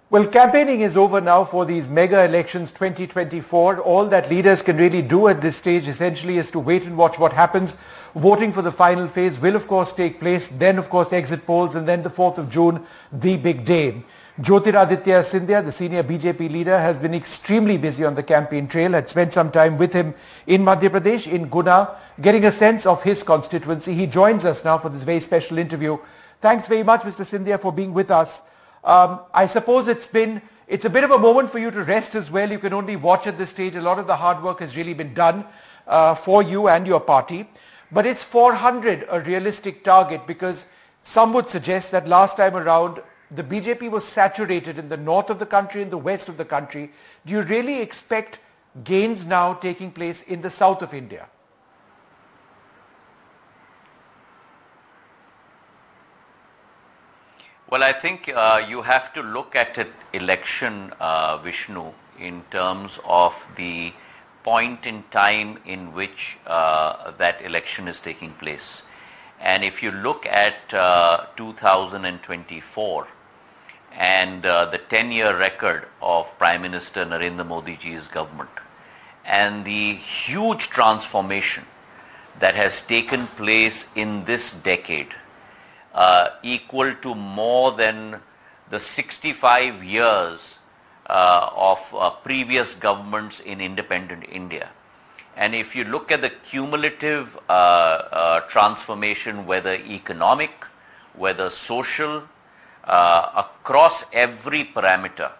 Well, campaigning is over now for these mega elections 2024. All that leaders can really do at this stage essentially is to wait and watch what happens. Voting for the final phase will of course take place. Then of course exit polls, and then the 4th of June, the big day. Jyotiraditya Scindia, the senior BJP leader, has been extremely busy on the campaign trail. Had spent some time with him in Madhya Pradesh, in Guna, getting a sense of his constituency. He joins us now for this very special interview. Thanks very much, Mr. Scindia, for being with us. I suppose it's a bit of a moment for you to rest as well. You can only watch at this stage. A lot of the hard work has really been done for you and your party. But is 400 a realistic target? Because some would suggest that last time around, the BJP was saturated in the north of the country and the west of the country. Do you really expect gains now taking place in the south of India? Well, I think you have to look at an election, Vishnu, in terms of the point in time in which that election is taking place. And if you look at 2024 and the 10-year record of Prime Minister Narendra Modi ji's government and the huge transformation that has taken place in this decade, equal to more than the 65 years of previous governments in independent India. And if you look at the cumulative transformation, whether economic, whether social, across every parameter,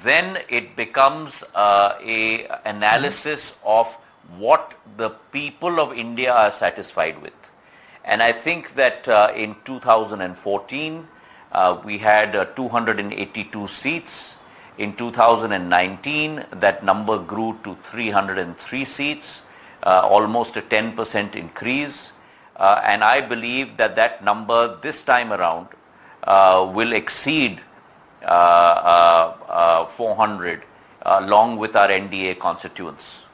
then it becomes a analysis of what the people of India are satisfied with. And I think that in 2014, we had 282 seats. In 2019, that number grew to 303 seats, almost a 10% increase. And I believe that that number this time around will exceed 400 along with our NDA constituents.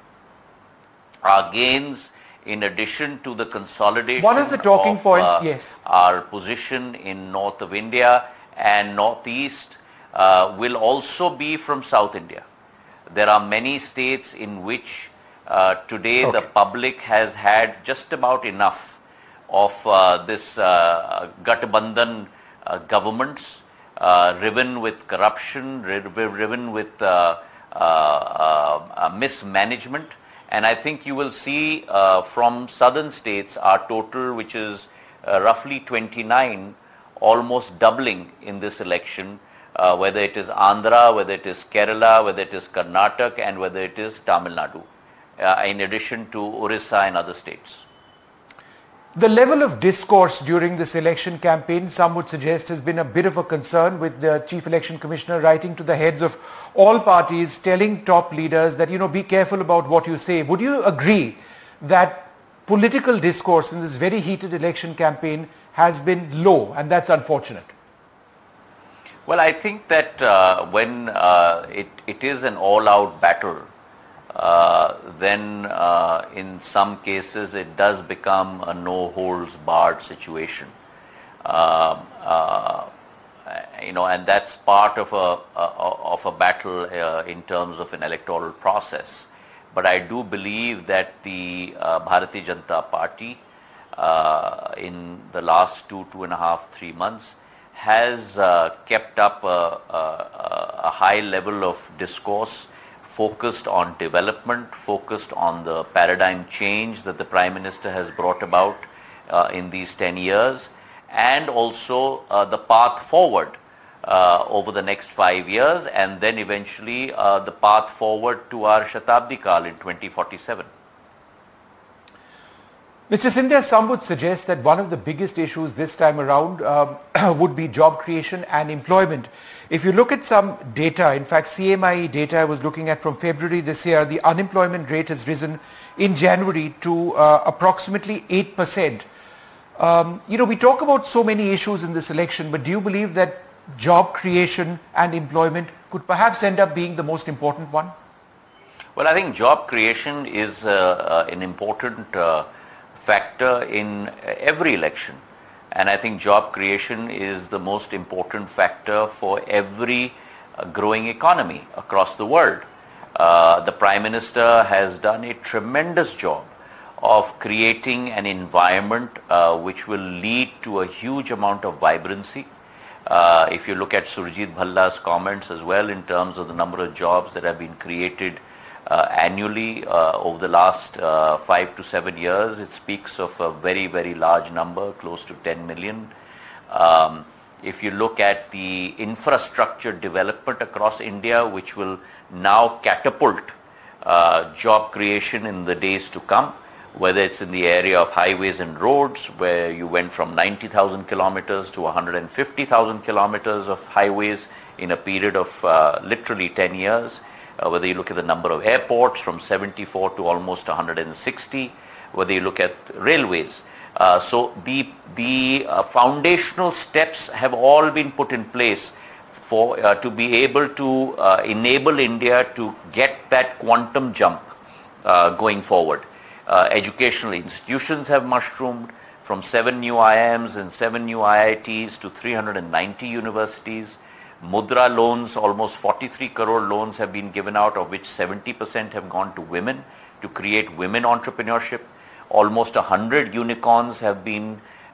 Our gains, in addition to the consolidation one of the talking points, yes, our position in north of India and northeast will also be from South India. There are many states in which today the public has had just about enough of this Gathbandhan governments, riven with corruption, riven with mismanagement. And I think you will see from southern states, our total, which is roughly 29, almost doubling in this election, whether it is Andhra, whether it is Kerala, whether it is Karnataka, and whether it is Tamil Nadu, in addition to Orissa and other states. The level of discourse during this election campaign, some would suggest, has been a bit of a concern, with the Chief Election Commissioner writing to the heads of all parties, telling top leaders that, be careful about what you say. Would you agree that political discourse in this very heated election campaign has been low, and that's unfortunate? Well, I think that when it is an all-out battle, then in some cases it does become a no-holds-barred situation. And that's part of a battle in terms of an electoral process. But I do believe that the Bharatiya Janata Party in the last 2.5, 3 months has kept up a high level of discourse, focused on development, focused on the paradigm change that the Prime Minister has brought about in these 10 years, and also the path forward over the next 5 years, and then eventually the path forward to our Shatabdi Kal in 2047. Mr. Scindia, some would suggest that one of the biggest issues this time around would be job creation and employment. If you look at some data, in fact CMIE data I was looking at from February this year, the unemployment rate has risen in January to approximately 8%. We talk about so many issues in this election, but do you believe that job creation and employment could perhaps end up being the most important one? Well, I think job creation is an important factor in every election, and I think job creation is the most important factor for every growing economy across the world. The Prime Minister has done a tremendous job of creating an environment which will lead to a huge amount of vibrancy. If you look at Surjit Bhalla's comments as well in terms of the number of jobs that have been created annually over the last 5 to 7 years, it speaks of a very, very large number, close to 10 million. If you look at the infrastructure development across India, which will now catapult job creation in the days to come, whether it's in the area of highways and roads, where you went from 90,000 kilometers to 150,000 kilometers of highways in a period of literally 10 years, whether you look at the number of airports from 74 to almost 160, whether you look at railways. So the foundational steps have all been put in place for to be able to enable India to get that quantum jump going forward. Educational institutions have mushroomed from 7 new IIMs and 7 new IITs to 390 universities. Mudra loans, almost 43 crore loans have been given out, of which 70% have gone to women to create women entrepreneurship. Almost 100 unicorns have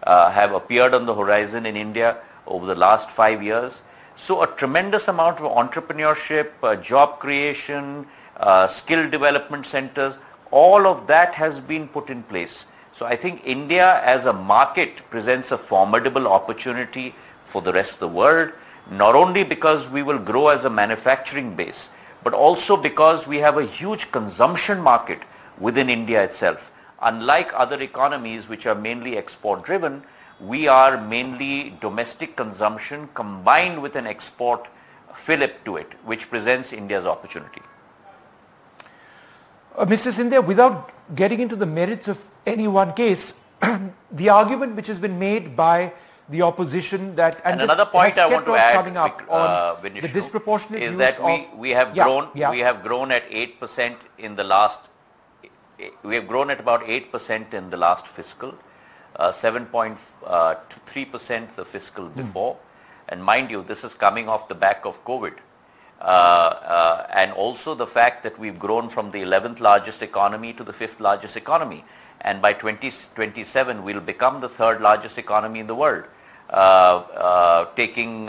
appeared on the horizon in India over the last 5 years. So a tremendous amount of entrepreneurship, job creation, skill development centers, all of that has been put in place. So I think India as a market presents a formidable opportunity for the rest of the world, not only because we will grow as a manufacturing base, but also because we have a huge consumption market within India itself. Unlike other economies which are mainly export driven, we are mainly domestic consumption combined with an export fillip to it, which presents India's opportunity. Mr. Scindia, without getting into the merits of any one case, the argument which has been made by the opposition that and another point I want to add coming up on the disproportionate is use that we have grown we have grown at 8% in the last we have grown at about 8% in the last fiscal, 7.3% the fiscal before, and mind you, this is coming off the back of COVID. And also the fact that we've grown from the 11th largest economy to the 5th largest economy, and by 2027 we'll become the 3rd largest economy in the world, taking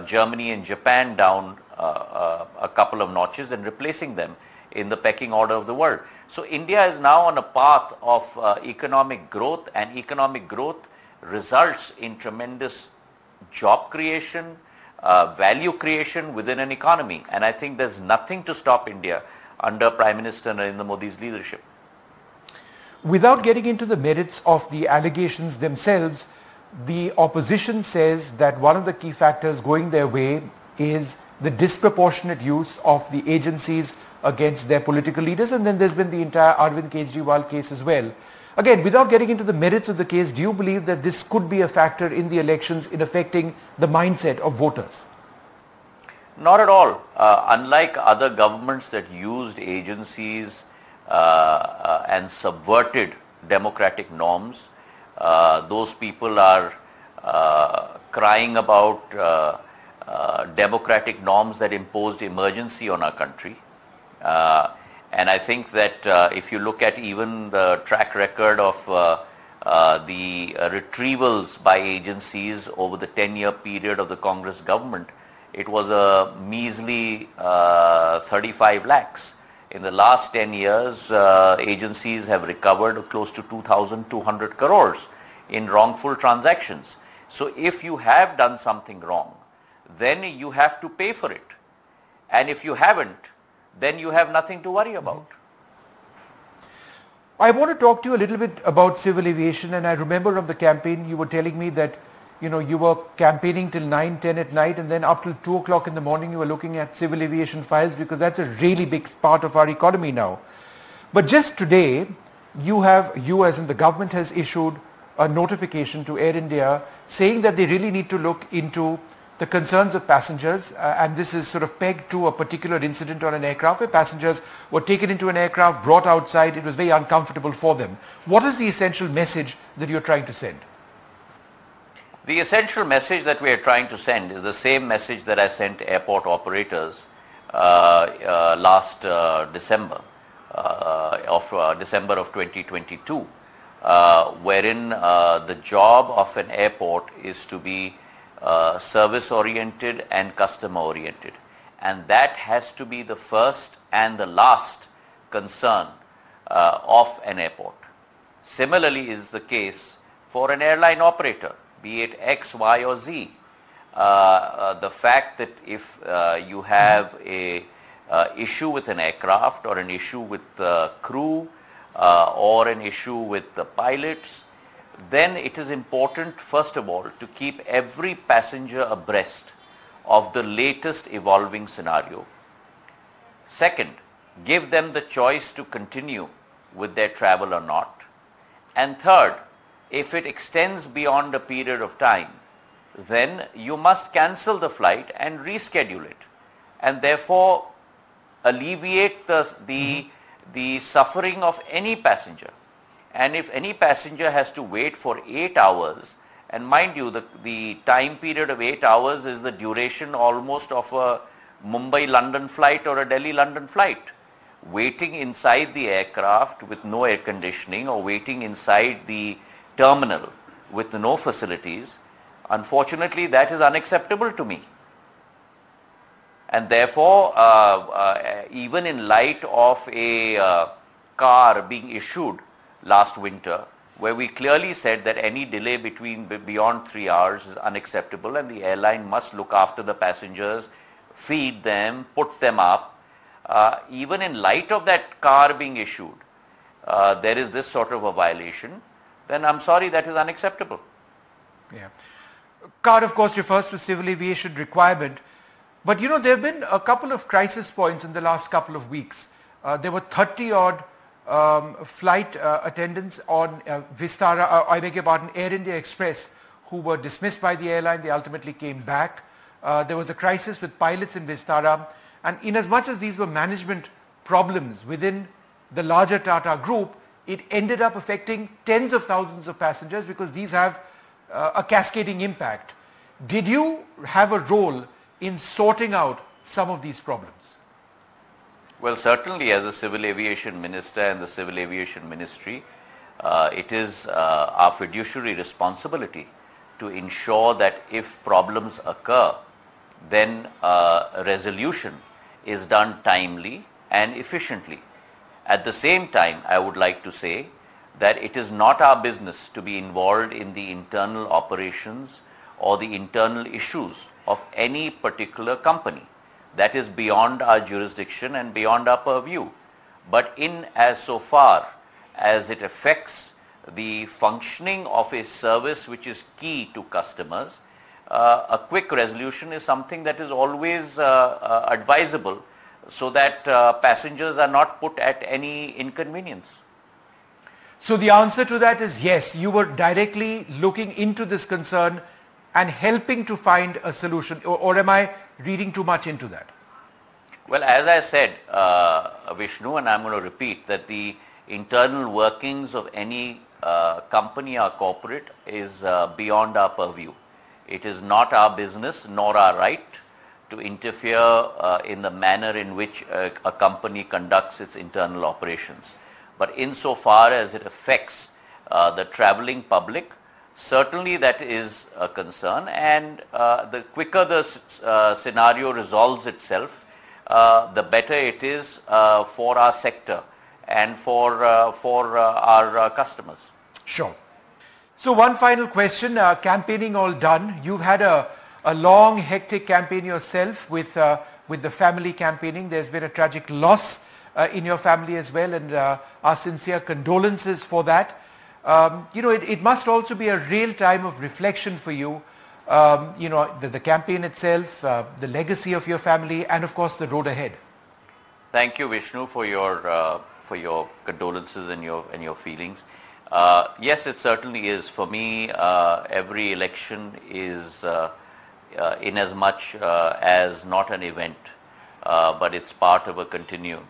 Germany and Japan down a couple of notches and replacing them in the pecking order of the world. So India is now on a path of economic growth, and economic growth results in tremendous job creation, value creation within an economy, and I think there's nothing to stop India under Prime Minister Narendra Modi's leadership. Without getting into the merits of the allegations themselves, the opposition says that one of the key factors going their way is the disproportionate use of the agencies against their political leaders, and then there's been the entire Arvind Kejriwal case as well. Again, without getting into the merits of the case, do you believe that this could be a factor in the elections in affecting the mindset of voters? Not at all. Unlike other governments that used agencies and subverted democratic norms, those people are crying about democratic norms that imposed emergency on our country. And I think that if you look at even the track record of the retrievals by agencies over the 10-year period of the Congress government, it was a measly 35 lakhs. In the last 10 years, agencies have recovered close to 2,200 crores in wrongful transactions. So if you have done something wrong, then you have to pay for it. And if you haven't, then you have nothing to worry about. I want to talk to you a little bit about civil aviation, and I remember of the campaign you were telling me that you were campaigning till 9, 10 at night, and then up till 2 o'clock in the morning you were looking at civil aviation files, because that's a really big part of our economy now. But just today, you as in the government has issued a notification to Air India saying that they really need to look into the concerns of passengers, and this is sort of pegged to a particular incident on an aircraft where passengers were taken into an aircraft, brought outside. It was very uncomfortable for them. What is the essential message that you're trying to send? The essential message that we are trying to send is the same message that I sent airport operators last December, December of 2022, wherein the job of an airport is to be service oriented and customer oriented, and that has to be the first and the last concern of an airport. Similarly is the case for an airline operator, be it X, Y or Z. The fact that if you have a issue with an aircraft or an issue with the crew or an issue with the pilots, then it is important, first of all, to keep every passenger abreast of the latest evolving scenario. Second, give them the choice to continue with their travel or not. And third, if it extends beyond a period of time, then you must cancel the flight and reschedule it, and therefore alleviate the suffering of any passenger. And if any passenger has to wait for 8 hours, and mind you, the time period of 8 hours is the duration almost of a Mumbai-London flight or a Delhi-London flight, waiting inside the aircraft with no air conditioning or waiting inside the terminal with no facilities, unfortunately that is unacceptable to me. And therefore, even in light of a car being issued last winter, where we clearly said that any delay beyond 3 hours is unacceptable and the airline must look after the passengers, feed them, put them up, even in light of that car being issued, there is this sort of a violation, then I'm sorry, that is unacceptable. Yeah. CAR, of course, refers to civil aviation requirement. But, you know, there have been a couple of crisis points in the last couple of weeks. There were 30-odd flight attendants on Vistara, I beg your pardon, Air India Express, who were dismissed by the airline. They ultimately came back. There was a crisis with pilots in Vistara. And in as much as these were management problems within the larger Tata group, it ended up affecting tens of thousands of passengers because these have a cascading impact. Did you have a role in sorting out some of these problems? Well, certainly as a civil aviation minister and the civil aviation ministry, it is our fiduciary responsibility to ensure that if problems occur, then resolution is done timely and efficiently. At the same time, I would like to say that it is not our business to be involved in the internal operations or the internal issues of any particular company. That is beyond our jurisdiction and beyond our purview. But in as so far as it affects the functioning of a service which is key to customers, a quick resolution is something that is always advisable, so that passengers are not put at any inconvenience. So the answer to that is yes, you were directly looking into this concern and helping to find a solution, or am I reading too much into that? Well, as I said, Vishnu, and I'm going to repeat, that the internal workings of any company or corporate is beyond our purview. It is not our business nor our right to interfere in the manner in which a company conducts its internal operations. But insofar as it affects the traveling public, certainly that is a concern, and the quicker the scenario resolves itself, the better it is for our sector and for our customers. Sure. So one final question, campaigning all done. You've had a long, hectic campaign yourself with the family campaigning. There's been a tragic loss in your family as well, and our sincere condolences for that. You know, it must also be a real time of reflection for you. You know, the campaign itself, the legacy of your family, and of course the road ahead. Thank you, Vishnu, for your condolences and your feelings. Yes, it certainly is. For me, every election is in as much as not an event, but it's part of a continuum,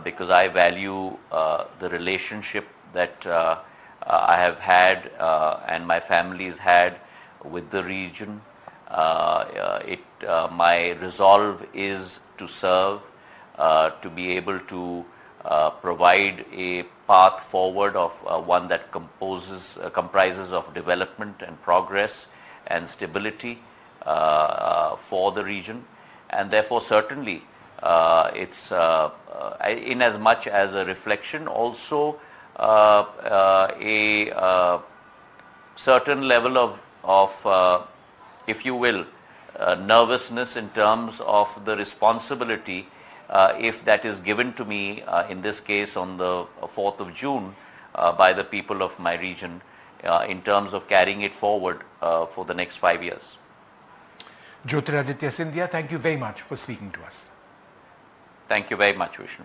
because I value the relationship that I have had and my family's had with the region. My resolve is to serve, to be able to provide a path forward of one that comprises of development and progress and stability for the region, and therefore certainly it's in as much as a reflection, also a certain level of if you will, nervousness in terms of the responsibility if that is given to me in this case on the 4th of June by the people of my region in terms of carrying it forward for the next 5 years. Jyotiraditya Scindia, thank you very much for speaking to us. Thank you very much, Vishnu.